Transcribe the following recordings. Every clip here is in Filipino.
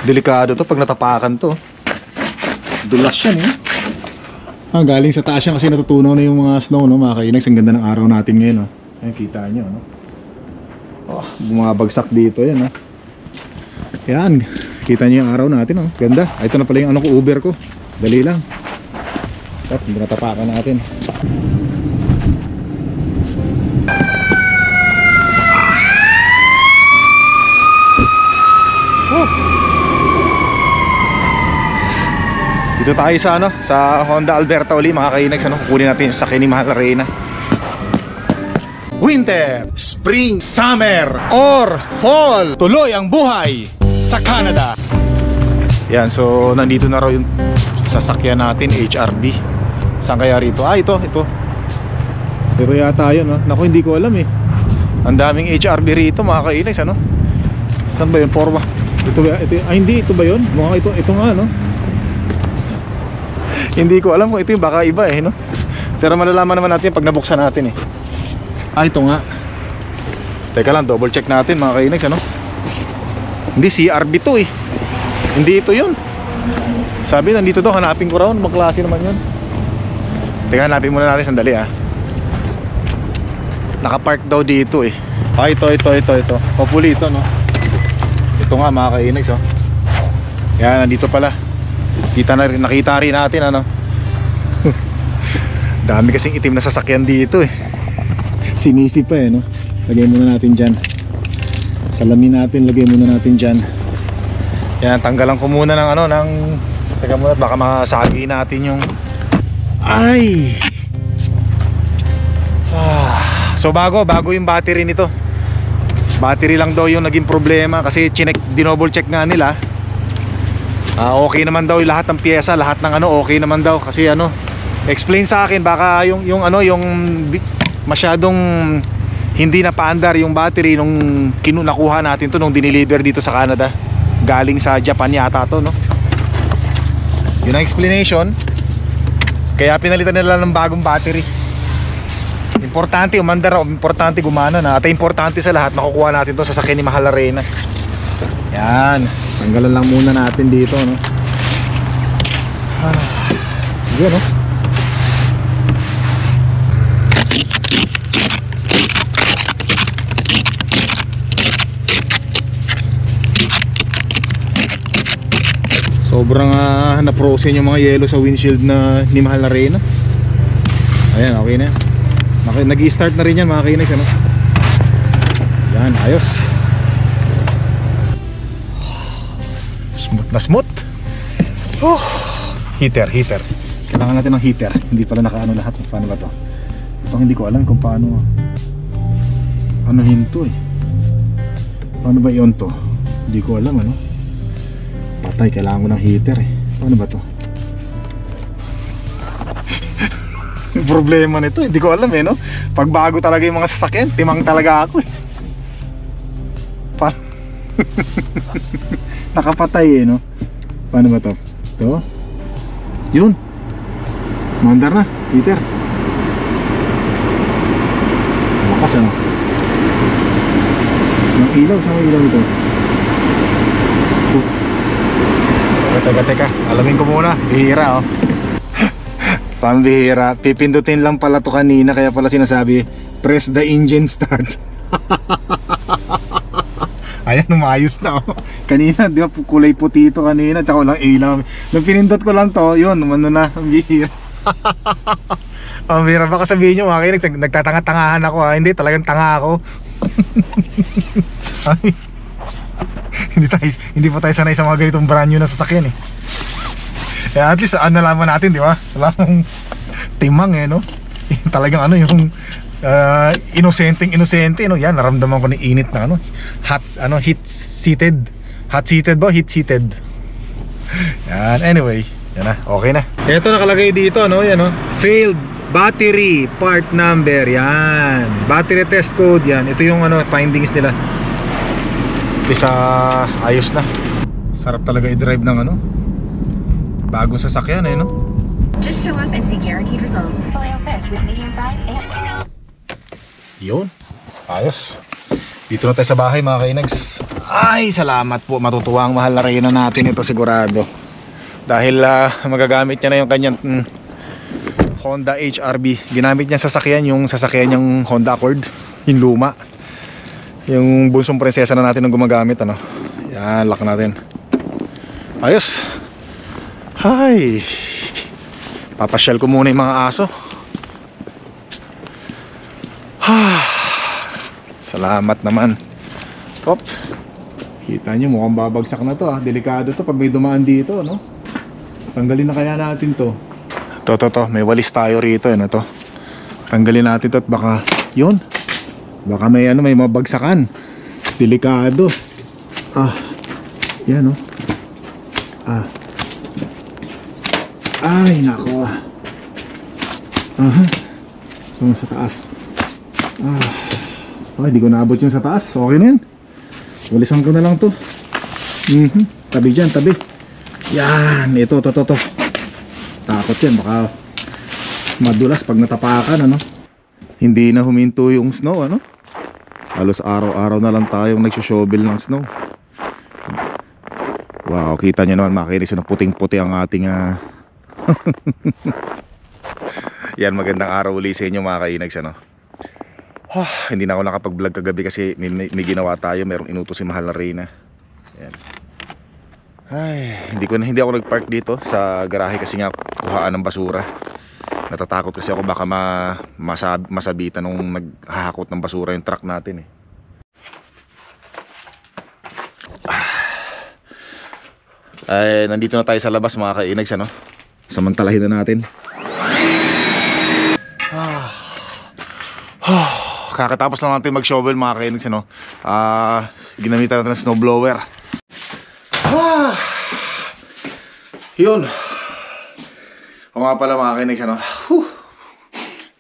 Delikado to pag natapakan to. Dulas yan eh. Galing sa taas yan kasi natutunaw na yung mga snow, no, mga kainags. Ang ganda ng araw natin ngayon, no. Ayan, kita nyo, no. Bumabagsak dito yan, no. Yan, kita nyo yung araw natin, no. Ganda. Ito na pala yung ano ko, Uber ko. Dali lang. At hindi natapakan natin. Dito tayo sa ano, sa Honda Alberta uli, mga kainags, ano. Kukunin natin yung sakyan ni Mahal Reyna. Winter, spring, summer, or fall, tuloy ang buhay sa Canada. Yan, so nandito na raw yung sasakyan natin, HRV. Saan kaya rito? Ito yata yun, no? Naku, hindi ko alam eh. Ang daming HRV rito, mga kainags, ano. Saan ba yun? Porma. Hindi, ito ba yun? Mukhang ito nga, no. Hindi ko alam kung ito yung baka iba eh, no? Pero malalaman naman natin pag nabuksan natin eh. Ito nga. Teka lang, double check natin, mga kainags, ano? Hindi, CRV to eh. Hindi ito yun. Sabi, nandito to, hanapin ko raw. Anong klase naman yun? Teka, hanapin muna natin sandali ah. Nakapark daw dito eh. Ito. Hopefully ito, no? Ito nga, mga kainags, oh. Yan, nandito pala. Nakita rin natin, ano. Dami kasing itim na sasakyan dito eh. Sinisi pa eh, no. Lagay muna natin dyan. Salamin natin, lagay muna natin dyan. Yan, tanggalan ko muna ng ano, ng teka muna, baka masagi natin yung so bago yung battery nito. Battery lang daw yung naging problema kasi dinouble check nga nila. Okay naman daw yung lahat ng pyesa, lahat ng ano, okay naman daw kasi ano, explain sa akin baka yung masyadong hindi na paandar yung battery nung nakuha natin to nung dineliver dito sa Canada. Galing sa Japan yata to, no. Yun ang explanation. Kaya pinalitan nila ng bagong battery. Importante umandar, importante gumana na. At importante sa lahat, makukuha natin to sa sasakyan ni Mahal Reyna. Yan, tanggalan lang muna natin dito, no. Sige, no. Sobrang na-frozen yung mga yellow sa windshield na ni Mahal Reyna. Ayan, okay na yan. Nag-i-start na rin yan, mga kainags, ano. Yan, ayos. Smooth na smooth. Heater. Kailangan natin ng heater. Hindi pala nakaano lahat. Paano ba to? Ito hindi ko alam kung paano hinto eh. Paano ba i-on to? Hindi ko alam, ano. Patay, kailangan ko ng heater eh. Paano ba to? Yung problema nito, hindi ko alam eh, no. Pag bago talaga yung mga sasakyan, timang talaga ako eh. Nakapatay eh, no. Paano ba to? Ito. Yun. Mandar na, heater. Lakas, ano. Yung ilaw, saan yung ilaw nito? Teka, alamin ko muna. Bihira, oh. Pambihira. Pipindutin lang pala to kanina, kaya pala sinasabi press the engine start. Ayan, umayos na, oh. Kanina, di ba, kulay puti ito kanina, tsaka walang ilaw. Nung pinindot ko lang to, yun, umano na. Pambihira. Pambihira. Baka sabihin nyo, mga kayo, nagtatanga-tangahan ako, ha. Hindi, talagang tanga ako. Ay, hindi pa tayo sanay sa mga ganitong brand new na sasakyan eh. Kaya at least nalaman natin, di ba? Walang timang eh, no? Talagang ano yung inosente, no? Yan, naramdaman ko ng init na ano, heat seated ba? Heat seated. Yan, anyway, yan na, okay na. Ito nakalagay dito, no? Yan, no? Failed battery part number. Yan, battery test code. Yan, ito yung ano, findings nila. Isa ayos na. Sarap talaga i-drive ng ano, bagong sasakyan eh, no? Just show up and see guaranteed results. Filet-o-fish with medium fries and... Yun, ayos. Dito na tayo sa bahay mga kainags. Ay, salamat po. Matutuwa ang mahal na reyna natin ito sigurado. Dahil magagamit niya na yung kanyang Honda HRV. Ginamit niya sasakyan, yung sasakyan niyang Honda Accord, yung luma. Yung bunsong prinsesa na natin ang gumagamit, ano. Yan, lock natin. Ayos. Hi. Papasyal ko muna yung mga aso. Salamat naman. Hop. Kita nyo, mukhang babagsak na to, delikado to pag may dumaan dito, no? Tanggalin na kaya natin to. To, may walis tayo rito, to. Tanggalin natin to at baka, yun. Baka may may mabagsakan. Delikado. Yan, no. Ay, nako. Yung sa taas. Ay, di ko naabot yung sa taas. Okay na yan. Walisan ko na lang to. Tabi dyan, tabi. Yan, ito. Takot yan, baka madulas pag natapakan, ano. Hindi na huminto yung snow, ano. Halos araw-araw na lang tayong nagsushovel ng snow. Wow, kita nyo naman makinis ng puting-puti ang ating yan, magandang araw ulit sa inyo mga kainags, ano. Hindi na ako nakapag-vlog kagabi kasi may ginawa tayo. Merong inutos si mahal na reyna. Yan. Ay, hindi ako nagpark dito sa garahe kasi nga kuhaan ng basura. Natatakot kasi ako baka masabitan nung naghahakot ng basura yung truck natin, Ay, nandito na tayo sa labas mga kainags, ano. Samantalahin na natin. Kakatapos lang natin mag-shovel mga kainags, ano. Ginamitan natin ng snowblower. Yun. O nga pala mga kainags, ano.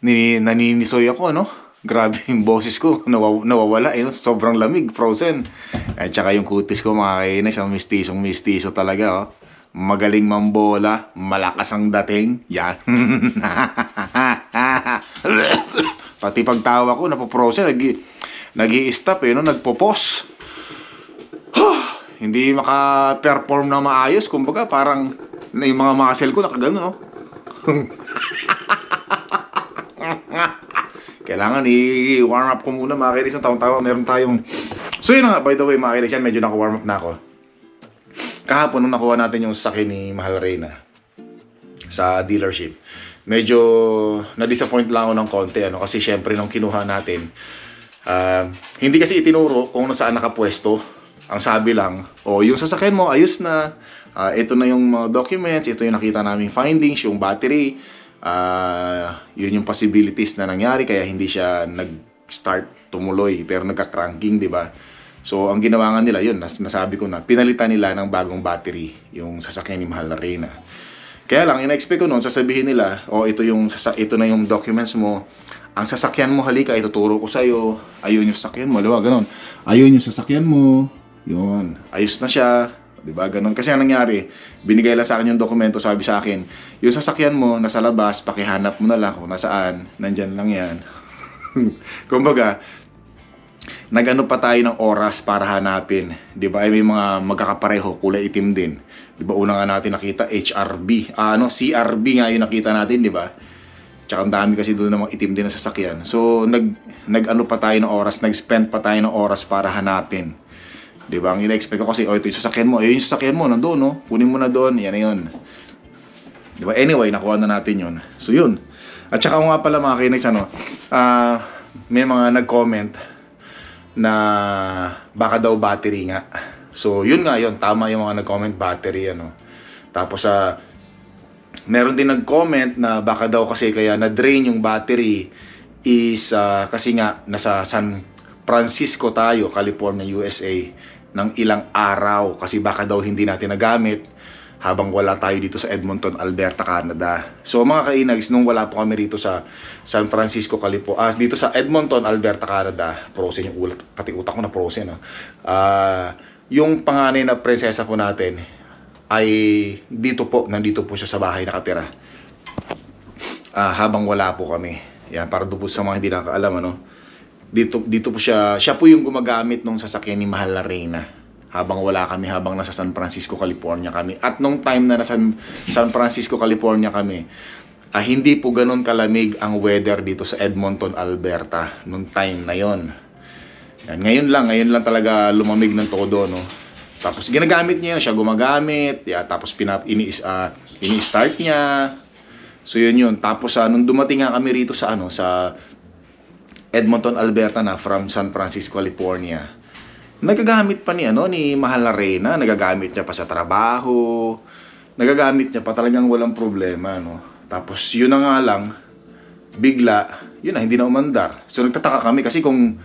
Naninisoy ako, ano. Grabe yung boses ko, nawawala, sobrang lamig, frozen. At saka yung kutis ko mga kainags, mistisong-mistiso talaga, Magaling mambola, malakas ang dating. Yan. Pati pagtawa ko, napoprose, nag-i-stop, nagpo-pause. Hindi maka-perform na maayos. Kumbaga, parang yung mga muscle ko nakagano, no? Kailangan i-warm up ko muna mga kainis ng taong-tawa. Meron tayong... So yun na nga, by the way mga kainis yan, medyo naka-warm up na ako. Kahapon nung nakuha natin yung sasakyan ni Mahal Reyna sa dealership, medyo na-disappoint lang ako ng konti, kasi syempre nung kinuha natin, hindi kasi itinuro kung saan nakapwesto. Ang sabi lang, yung sasakyan mo ayos na, ito na yung mga documents, ito yung nakita naming findings, yung battery, yun yung possibilities na nangyari kaya hindi siya nag-start tumuloy pero nagka-cranking, di ba? So ang ginawa nga nila, yun, nasabi ko na, pinalitan nila ng bagong battery yung sasakyan ni Mahal na Reyna. Kaya lang, ina-expect ko noon, sasabihin nila, ito na yung documents mo, ang sasakyan mo, halika, ituturo ko sa'yo, ayun yung sasakyan mo, diba, ganon. Ayun yung sasakyan mo, yun, ayos na siya, diba, ganon. Kasi ang nangyari, binigay lang sa akin yung dokumento, sabi sa akin, yung sasakyan mo, nasa labas, pakihanap mo na lang kung nasaan, nandyan lang yan. Kumbaga, nag-ano pa tayo ng oras para hanapin, di ba? Ay may mga magkakapareho, kulay itim din. Di ba una nga natin nakita HRB, CRB nga yung nakita natin, di ba? Tsaka ang dami kasi doon ng mga itim din na sasakyan. So nag-ano pa tayo ng oras, nag-spend pa tayo ng oras para hanapin. Di ba? Ang ina-expect ko kasi, ito yung sasakyan mo, yung sasakyan mo nandoon, no? Kunin mo na doon, yan na yun. Di ba? Anyway, nakuha na natin yun. So yun. At saka nga pala mga kinags, may mga nag-comment na baka daw battery nga. So yun nga yun, tama yung mga nag-comment, battery, Tapos meron din nag-comment na baka daw kasi kaya na-drain yung battery is kasi nga nasa San Francisco tayo, California, USA ng ilang araw kasi baka daw hindi natin nagamit habang wala tayo dito sa Edmonton, Alberta, Canada. So mga kainags, nung wala po kami rito sa San Francisco, California, dito sa Edmonton, Alberta, Canada, frozen yung ulat, pati utak ko na frozen. Yung panganay na prinsesa po natin ay nandito po siya sa bahay nakatira. Habang wala po kami. Yan, para doon po sa mga hindi nakakaalam, dito po siya po yung gumagamit nung sasakyan ni Mahal na Reyna habang wala kami, habang nasa San Francisco, California kami. At nung time na nasa San Francisco, California kami, hindi po ganun kalamig ang weather dito sa Edmonton, Alberta nung time na yon. Yan, ngayon lang talaga lumamig ng todo, no. Tapos ginagamit niya, siya gumagamit, tapos ini-start niya. So yun. Tapos nung dumating nga kami rito sa sa Edmonton, Alberta na from San Francisco, California, nagagamit pa ni Mahal na Reyna, nagagamit niya pa sa trabaho, nagagamit niya pa, talagang walang problema, no. Tapos yun na nga lang, bigla, yun na, hindi na umandar. So nagtataka kami kasi kung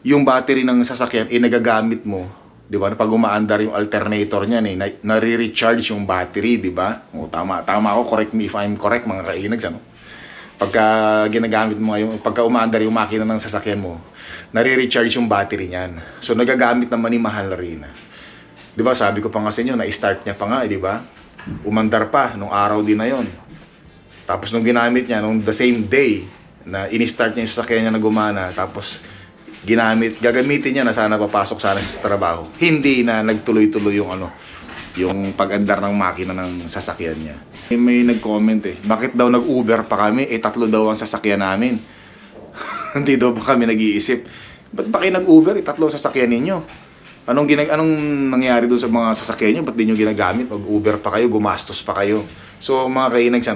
yung battery ng sasakyan nagagamit mo, 'di ba? Pag umaandar yung alternator niyan nare-recharge yung battery, 'di ba? O tama ako, correct me if I'm correct, mga kainags, ano. Pagka ginagamit mo yung pagka umaandar yung makina ng sasakyan mo, nare-recharge yung battery niyan. So nagagamit naman ni Mahal na Reyna. 'Di ba? Sabi ko pa nga sa inyo, na-start niya pa nga, 'di ba? Umandar pa nung araw din na 'yon. Tapos nung ginamit niya nung the same day na ini-start niya yung sasakyan niya na gumana, tapos gagamitin niya na sana papasok sana sa trabaho. Hindi na nagtuloy-tuloy yung pag-andar ng makina ng sasakyan niya. May nag-comment bakit daw nag-Uber pa kami? Tatlo daw ang sasakyan namin. Hindi daw ba kami nag-iisip? Ba't ba kayo nag-Uber? Tatlo ang sasakyan ninyo. Anong nangyari doon sa mga sasakyan niyo? Ba't di nyo ginagamit? Mag-Uber pa kayo, gumastos pa kayo. So mga kainags,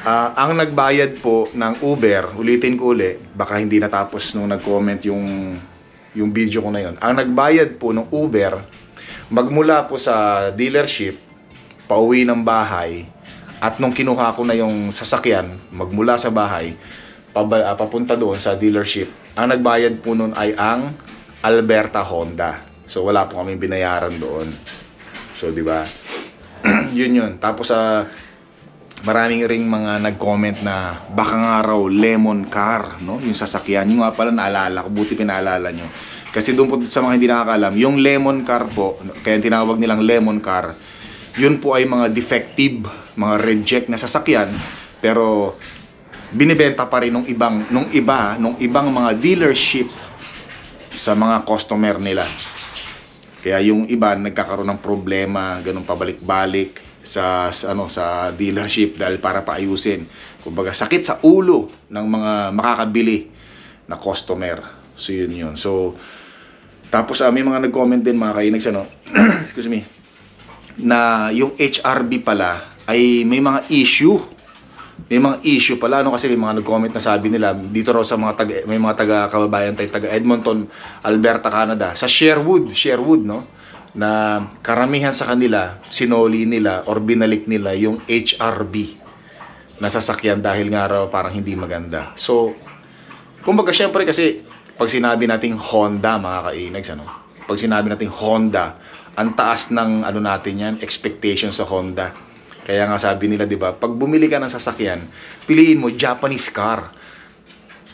ang nagbayad po ng Uber, ulitin ko uli, baka hindi natapos nung nag-comment yung video ko na yon. Ang nagbayad po ng Uber, magmula po sa dealership, pauwi ng bahay, at nung kinuha ko na yung sasakyan, magmula sa bahay, papunta doon sa dealership, ang nagbayad po nun ay ang Alberta Honda. So wala po kaming binayaran doon. So di ba? yun. Tapos maraming ring mga nag-comment na baka nga raw lemon car, no? Yung sasakyan. Yung nga pala naalala ko, buti pinaalala nyo. Kasi doon po sa mga hindi nakakalam, yung lemon car po, kaya tinawag nilang lemon car, yun po ay mga defective, mga reject na sasakyan, pero binibenta pa rin nung ibang mga dealership sa mga customer nila. Kaya yung iba nagkakaroon ng problema, ganun pabalik-balik sa dealership dahil para paayusin. Kumbaga sakit sa ulo ng mga makakabili na customer. So yun. So tapos may mga nag-comment din, mga kainags, excuse me, na yung HRB pala ay may mga issue. May mga issue pala, kasi may mga nag-comment na sabi nila dito raw sa may mga taga-kababayan tayo, taga Edmonton, Alberta, Canada, sa Sherwood, no? Na karamihan sa kanila, sinoli nila or binalik nila yung HRB na sasakyan dahil nga raw parang hindi maganda. So, kumbaga syempre kasi pag sinabi nating Honda, mga kainags, pag sinabi nating Honda, ang taas ng natin yan, expectation sa Honda. Kaya nga sabi nila, 'di ba, pag bumili ka ng sasakyan, piliin mo Japanese car.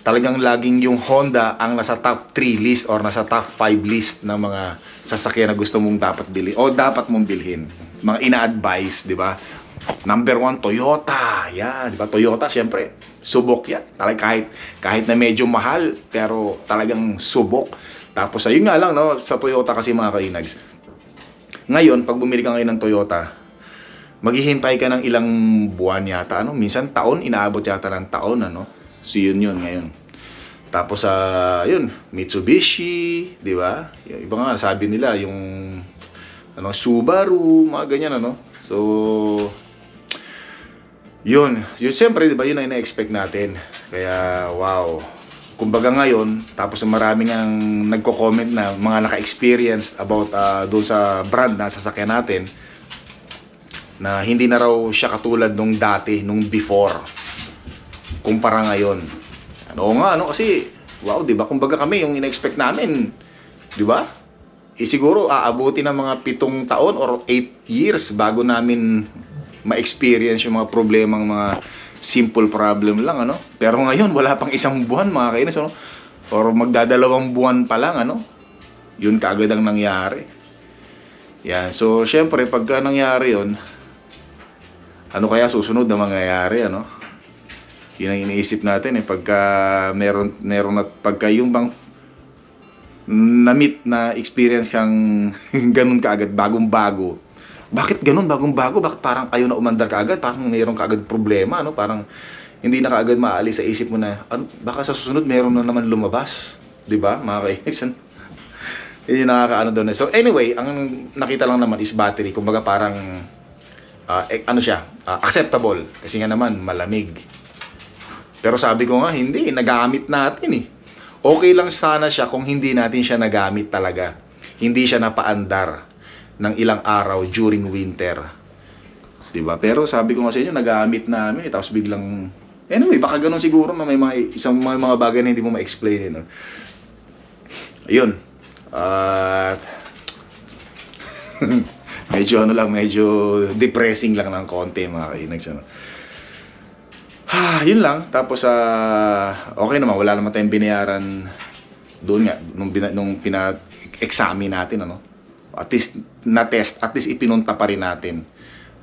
Talagang laging yung Honda ang nasa top 3 list or nasa top 5 list ng mga sasakyan na gusto mong dapat bilhin o dapat mong bilhin. Mga ina-advise, 'di ba? Number 1, Toyota. Yan, 'di ba? Toyota, syempre, subok 'yan. Talagang kahit na medyo mahal, pero talagang subok. Tapos ayun nga lang, sa Toyota kasi, mga kainags. Ngayon, pag bumili ka ngayon ng Toyota, maghihintay ka ng ilang buwan yata, minsan taon, inaabot yata ng taon, So yun ngayon. Tapos yun, Mitsubishi, 'di ba? Yung iba nga sabi nila yung Subaru, mga ganyan, So yun siyempre, 'di ba, yun ang ina-expect natin. Kaya wow. Kumbaga ngayon, tapos maraming ang nagko-comment na mga naka-experience about doon sa brand na sasakyan natin, na hindi na raw siya katulad nung dati, nung before, kumpara ngayon. Oo nga, kasi wow, 'di ba? Kumbaga kami, yung ina-expect namin, 'di ba? Siguro aabuti ng mga 7 taon or 8 years bago namin ma-experience yung mga problemang mga simple problem lang, Pero ngayon wala pang isang buwan, mga kainis, or magdadalawang buwan pa lang, Yun kaagad ang nangyari. Yan. So syempre pagka nangyari 'yon, ano kaya susunod na mangyayari, Yun ang iniisip natin eh, pagka meron at pagka yung bang na-meet na experience kang ganun kaagad, bagong-bago. Bakit ganun, bagong-bago? Bakit parang ayaw na umandar kaagad? Parang meron kaagad problema, no? Parang hindi na kaagad maalis sa isip mo na, ano, baka sa susunod meron na naman lumabas. Di ba, mga kainis? Yun yung nakakaano doon. So anyway, ang nakita lang naman is battery. Kumbaga parang, ano siya, acceptable. Kasi nga naman, malamig. Pero sabi ko nga, hindi, nagamit natin eh. Okay lang sana siya kung hindi natin siya nagamit talaga. Hindi siya napaandar ng ilang araw during winter. Diba? Pero sabi ko nga sa inyo, nagamit namin. Tapos biglang... Anyway, baka ganun siguro na may mga bagay na hindi mo ma-explain. No? Ayun. At... medyo ano lang, medyo depressing lang ng konti mga kainags. Ano? Yun lang. Tapos, okay naman. Wala naman tayong binayaran doon nga. Nung pina-examine natin, ano. At least, na-test. At least, ipinunta pa rin natin.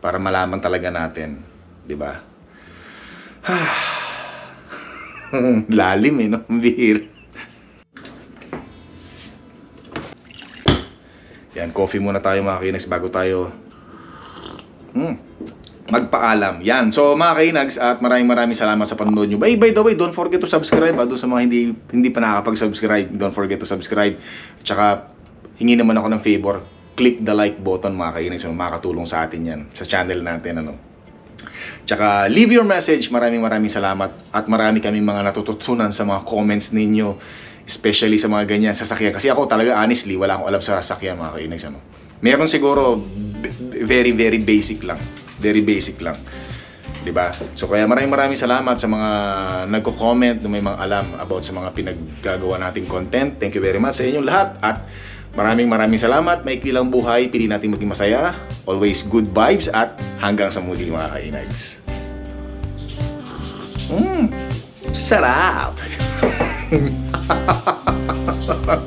Para malaman talaga natin. Diba? Lalim eh, no? Bihir. Yan, coffee muna tayo mga kinags bago tayo magpaalam. Yan. So mga kainags, at maraming salamat sa panonood nyo. By the way, don't forget to subscribe. Doon sa mga hindi pa nakakapag-subscribe, don't forget to subscribe. Tsaka, hingi naman ako ng favor. Click the like button mga kainags. So, makakatulong sa atin yan. Sa channel natin. Ano. Tsaka, leave your message. Maraming salamat. At marami kaming mga natututunan sa mga comments ninyo. Especially sa mga ganyan sasakyan. Kasi ako talaga, honestly, wala akong alam sa sasakyan mga kainags. Ano. Meron siguro, very basic lang. Very basic lang. Diba? So kaya maraming salamat sa mga nagko-comment na may mga alam about sa mga pinaggagawa nating content. Thank you very much sa inyong lahat. At maraming salamat. Maikli lang buhay. Pili natin maging masaya. Always good vibes. At hanggang sa muli mga kainags. Sarap!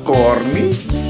Corny!